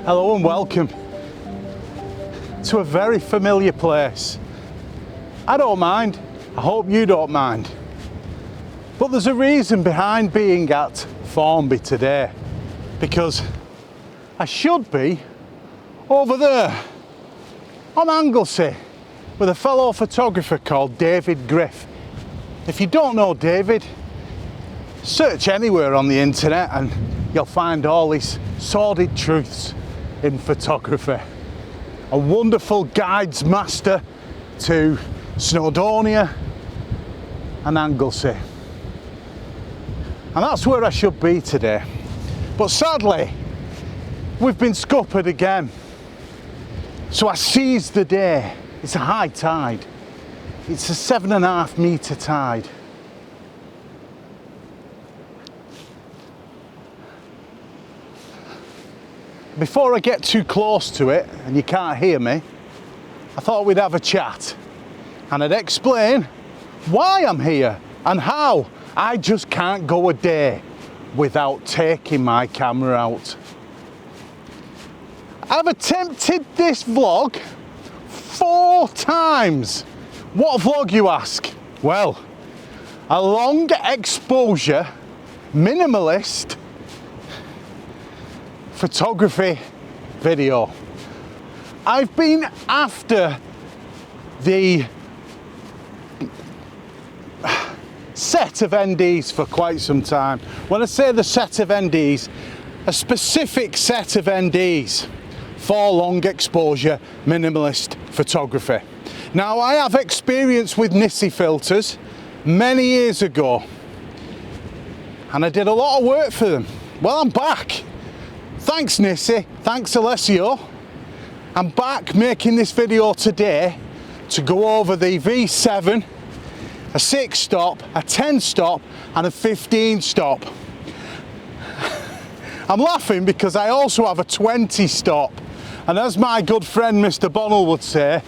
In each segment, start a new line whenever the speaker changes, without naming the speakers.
Hello and welcome to a very familiar place. I don't mind, I hope you don't mind. But there's a reason behind being at Formby today, because I should be over there on Anglesey with a fellow photographer called David Griff. If you don't know David, search anywhere on the internet and you'll find all these sordid truths in photography. A wonderful guides master to Snowdonia and Anglesey. And that's where I should be today. But sadly, we've been scuppered again. So I seized the day. It's a high tide. It's a 7.5 metre tide. Before I get too close to it, and you can't hear me, I thought we'd have a chat. And I'd explain why I'm here and how I just can't go a day without taking my camera out. I've attempted this vlog 4 times. What vlog, you ask? Well, a long exposure, minimalist photography video. I've been after the set of NDs for quite some time. When I say the set of NDs, a specific set of NDs for long exposure minimalist photography. Now, I have experience with NiSi filters many years ago, and I did a lot of work for them. Well, I'm back. Thanks NiSi, thanks Alessio. I'm back making this video today to go over the V7, a 6 stop, a 10 stop and a 15 stop. I'm laughing because I also have a 20 stop, and as my good friend Mr. Bonnell would say,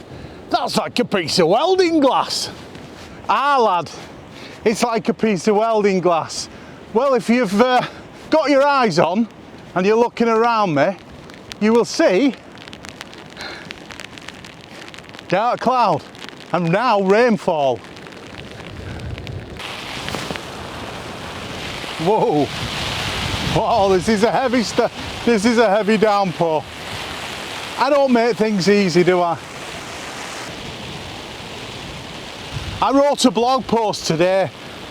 that's like a piece of welding glass. Ah lad, it's like a piece of welding glass. Well, if you've got your eyes on and you're looking around me, you will see dark cloud and now rainfall. Whoa! Whoa! This is a heavy This is a heavy downpour. I don't make things easy, do I? I wrote a blog post today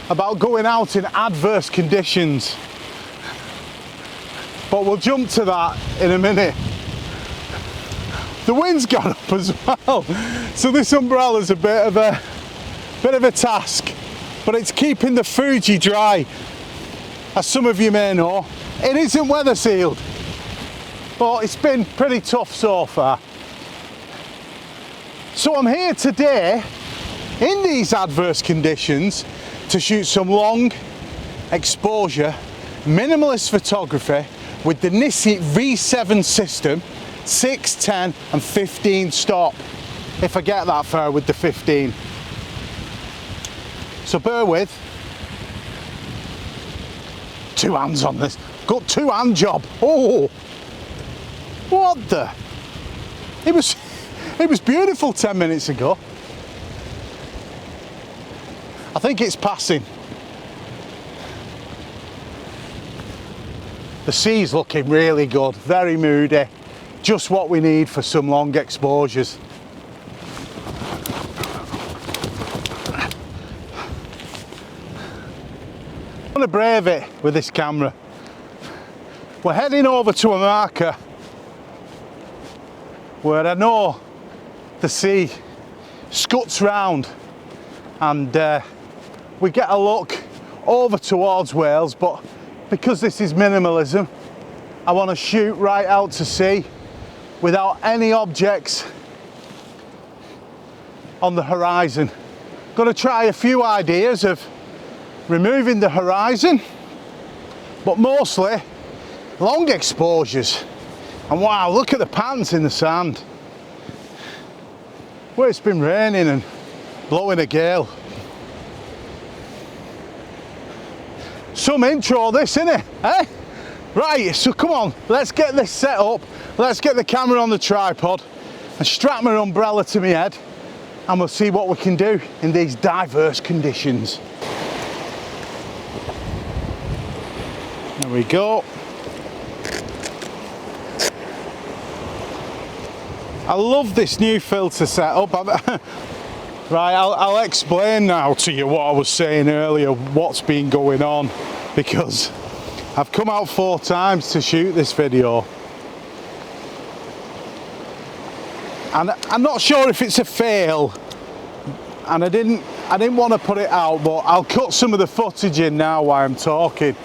about going out in adverse conditions. But we'll jump to that in a minute. The wind's gone up as well, so this umbrella's a bit of a task, but it's keeping the Fuji dry. As some of you may know, it isn't weather sealed, but it's been pretty tough so far. So I'm here today in these adverse conditions to shoot some long exposure minimalist photography with the NiSi V7 system, 6, 10 and 15 stop, if I get that far with the 15. So bear with. 2 hands on this. Got 2-hand job. Oh, what the? It was beautiful 10 minutes ago. I think it's passing. The sea's looking really good, very moody. Just what we need for some long exposures. I'm gonna brave it with this camera. We're heading over to a marker where I know the sea scuts round, and we get a look over towards Wales. But because this is minimalism, I want to shoot right out to sea without any objects on the horizon. Going to try a few ideas of removing the horizon, but mostly long exposures. And wow, look at the patterns in the sand. Well, it's been raining and blowing a gale. Some intro this, innit? Eh? Right, so come on, let's get this set up. Let's get the camera on the tripod and strap my umbrella to my head, and we'll see what we can do in these diverse conditions. There we go. I love this new filter setup. Right, I'll explain now to you what I was saying earlier, what's been going on, because I've come out 4 times to shoot this video. And I'm not sure if it's a fail, and I didn't want to put it out, but I'll cut some of the footage in now while I'm talking.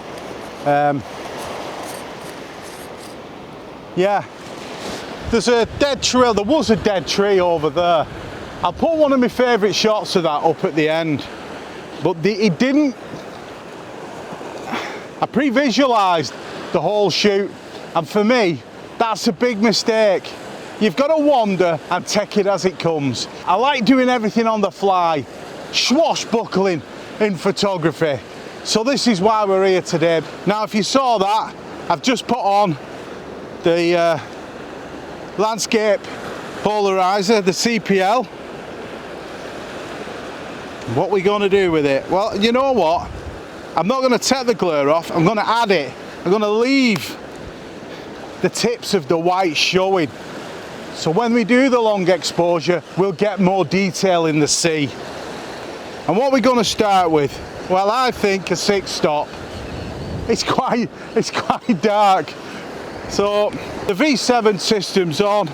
Yeah, there's a dead tree, there was a dead tree over there. I'll put one of my favourite shots of that up at the end, but it didn't. I pre-visualised the whole shoot, and for me, that's a big mistake. You've got to wander and take it as it comes. I like doing everything on the fly, swashbuckling in photography. So this is why we're here today. Now, if you saw that, I've just put on the landscape polarizer, the CPL. What are we going to do with it? Well, you know what? I'm not going to take the glare off, I'm going to add it. I'm going to leave the tips of the white showing. So when we do the long exposure, we'll get more detail in the sea. And what we're going to start with? Well, I think a 6-stop. It's quite dark. So the V7 system's on,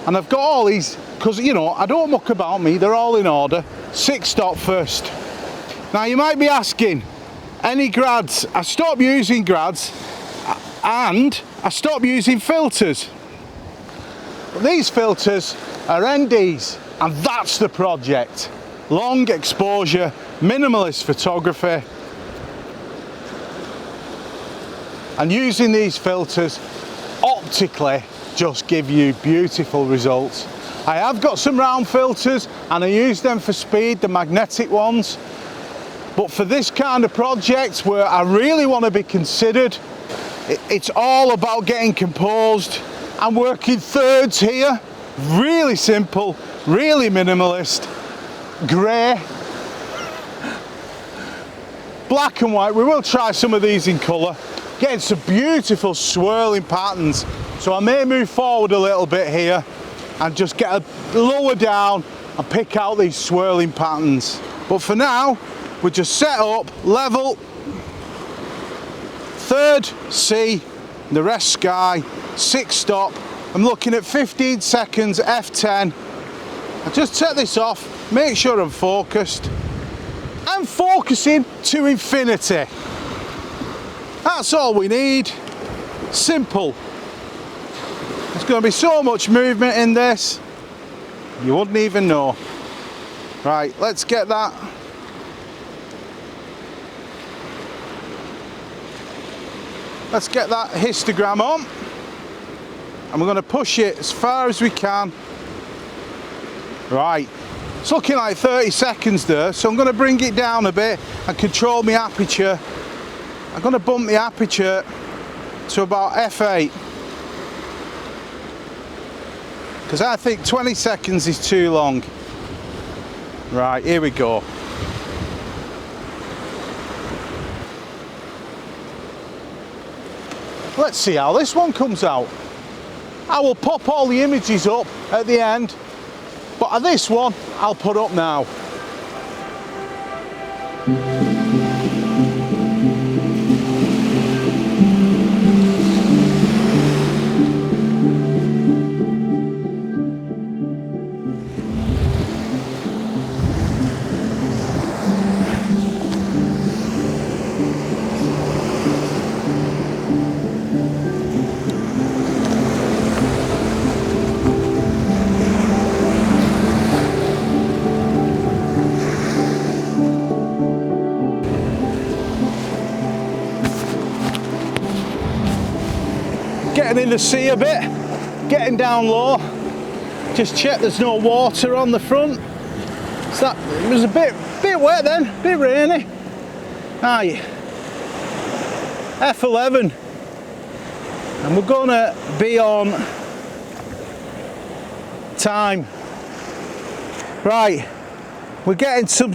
and I've got all these, because you know, I don't muck about me, they're all in order. 6-stop first. Now you might be asking, any grads? I stopped using grads and I stopped using filters. But these filters are NDs, and that's the project. Long exposure, minimalist photography. And using these filters optically just give you beautiful results. I have got some round filters and I use them for speed, the magnetic ones. But for this kind of project where I really want to be considered, it's all about getting composed. I'm working thirds here, really simple, really minimalist, grey, black and white. We will try some of these in colour, getting some beautiful swirling patterns. So I may move forward a little bit here and just get a lower down and pick out these swirling patterns. But for now, we just set up, level, third sea, the rest sky, 6-stop. I'm looking at 15 seconds, F10. I just take this off, make sure I'm focused. I'm focusing to infinity. That's all we need. Simple. There's going to be so much movement in this, you wouldn't even know. Right, let's get that. Let's get that histogram on, and we're going to push it as far as we can. Right, it's looking like 30 seconds there, so I'm going to bring it down a bit and control my aperture. I'm going to bump the aperture to about f8, because I think 20 seconds is too long. Right, here we go. Let's see how this one comes out. I will pop all the images up at the end, but this one I'll put up now. in the sea a bit, getting down low. Just check there's no water on the front. So it was a bit wet then, a bit rainy. Aye, F11, and we're gonna be on time. Right, we're getting some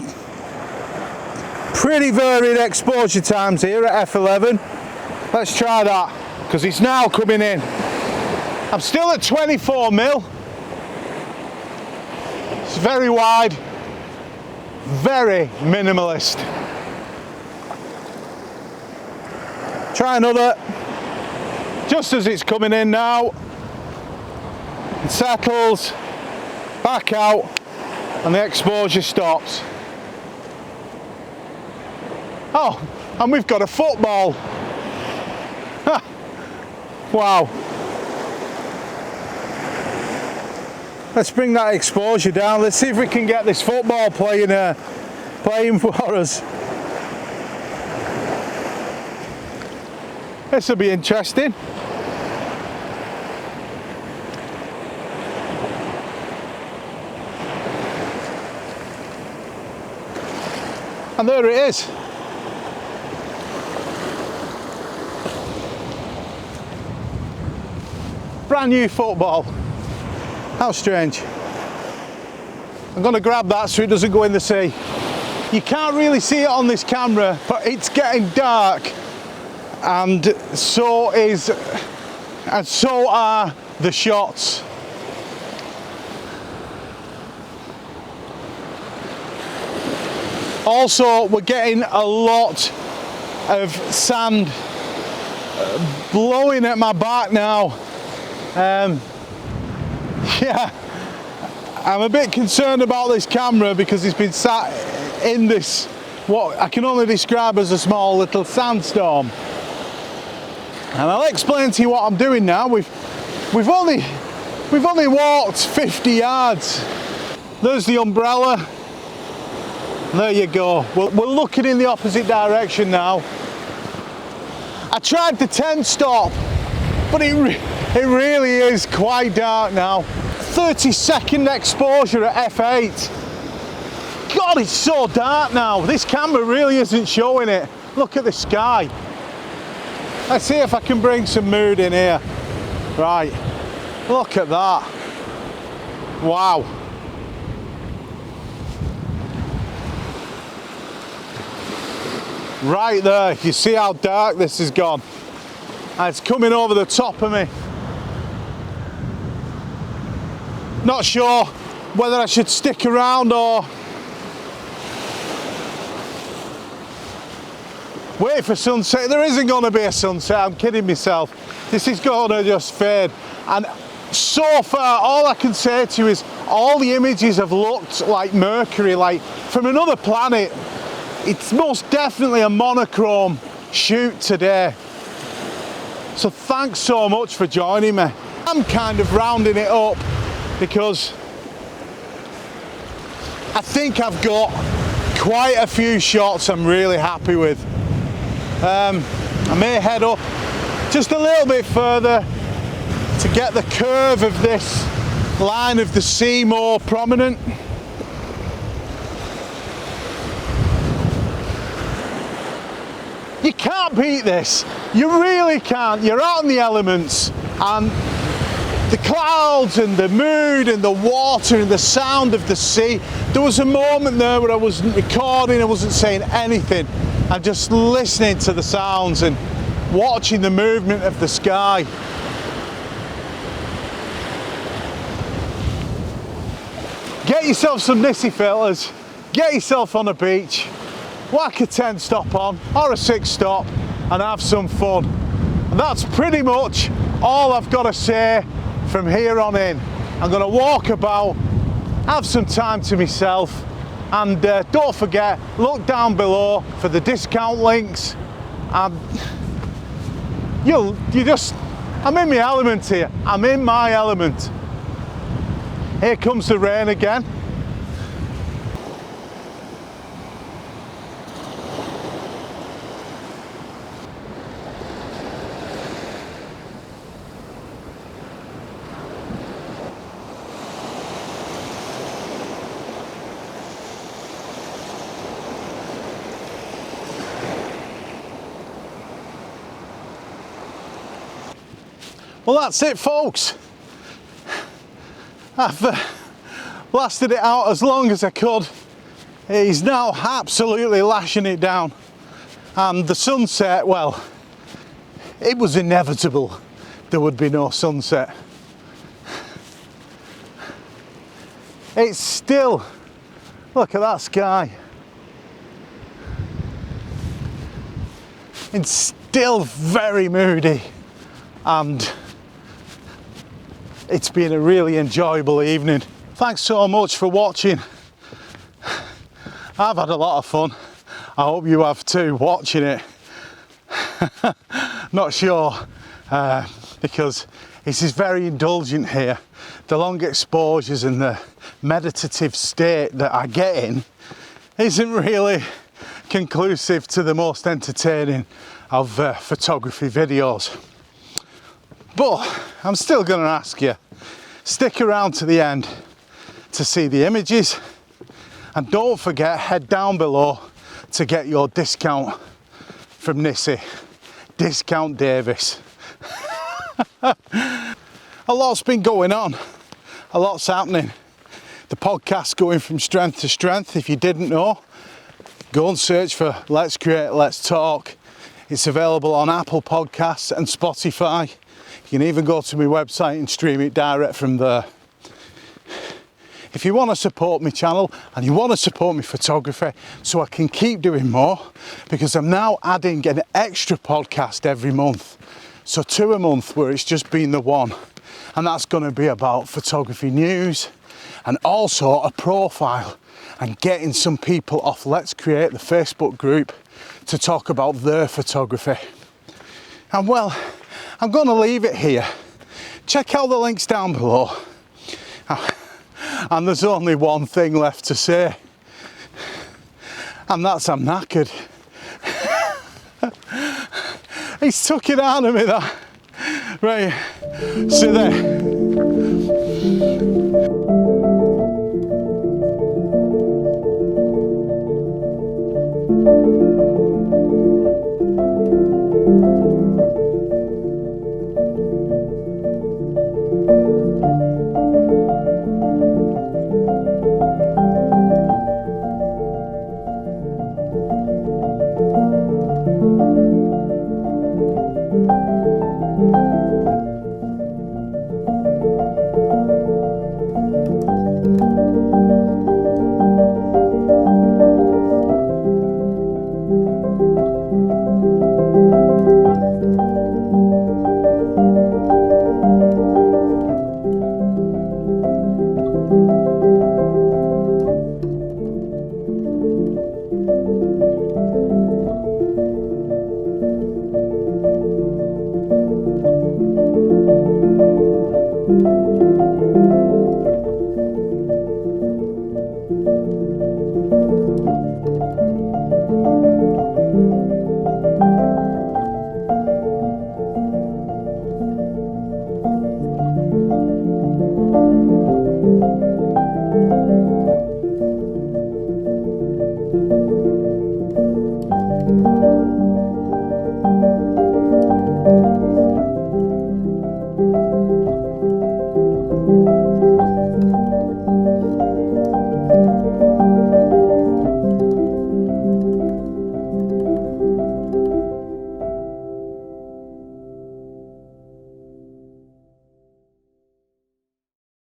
pretty varied exposure times here at F11. Let's try that, because it's now coming in. I'm still at 24 mil. It's very wide, very minimalist. Try another, just as it's coming in now. It settles, back out, and the exposure stops. Oh, and we've got a football. Wow. Let's bring that exposure down. Let's see if we can get this football playing for us. This will be interesting. And there it is. Brand new football. How strange. I'm going to grab that so it doesn't go in the sea. You can't really see it on this camera, but it's getting dark, and so are the shots. Also, we're getting a lot of sand blowing at my back now. Yeah, I'm a bit concerned about this camera because it's been sat in this, what I can only describe as a small little sandstorm. And I'll explain to you what I'm doing now. We've only walked 50 yards. There's the umbrella. There you go. We're looking in the opposite direction now. I tried the 10 stop, but it really is quite dark now. 30-second exposure at F8. God, it's so dark now. This camera really isn't showing it. Look at the sky. Let's see if I can bring some mood in here. Right, look at that. Wow. Right there, you see how dark this has gone. And it's coming over the top of me. Not sure whether I should stick around or wait for sunset. There isn't going to be a sunset, I'm kidding myself. This is going to just fade. And so far, all I can say to you is all the images have looked like Mercury, like from another planet. It's most definitely a monochrome shoot today. So thanks so much for joining me. I'm kind of rounding it up because I think I've got quite a few shots I'm really happy with. I may head up just a little bit further to get the curve of this line of the sea more prominent. You can't beat this, you really can't. You're out in the elements, and the clouds and the mood and the water and the sound of the sea. There was a moment there where I wasn't recording, I wasn't saying anything. I'm just listening to the sounds and watching the movement of the sky. Get yourself some NiSi filters, get yourself on a beach, whack a 10 stop on or a 6 stop and have some fun. And that's pretty much all I've got to say from here on in. I'm going to walk about, have some time to myself, and don't forget, look down below for the discount links. I'm in my element here. I'm in my element. Here comes the rain again. Well, that's it, folks. I've lasted it out as long as I could. He's now absolutely lashing it down. And the sunset, well, it was inevitable there would be no sunset. It's still, look at that sky. It's still very moody, and it's been a really enjoyable evening. Thanks so much for watching. I've had a lot of fun. I hope you have too, watching it. Not sure, because this is very indulgent here. The long exposures and the meditative state that I get in isn't really conclusive to the most entertaining of photography videos. But I'm still going to ask you, stick around to the end to see the images, and don't forget, head down below to get your discount from NiSi. Discount Davis. A lot's been going on, a lot's happening. The podcast's going from strength to strength. If you didn't know, go and search for Let's Create, Let's Talk. It's available on Apple Podcasts and Spotify. You can even go to my website and stream it direct from there. If you want to support my channel and you want to support my photography so I can keep doing more, because I'm now adding an extra podcast every month. So 2 a month where it's just been the one. And that's going to be about photography news and also a profile and getting some people off Let's Create, the Facebook group, to talk about their photography. And well, I'm going to leave it here. Check out the links down below. And there's only one thing left to say, and that's I'm knackered. He's took it out of me, that. Right, sit there.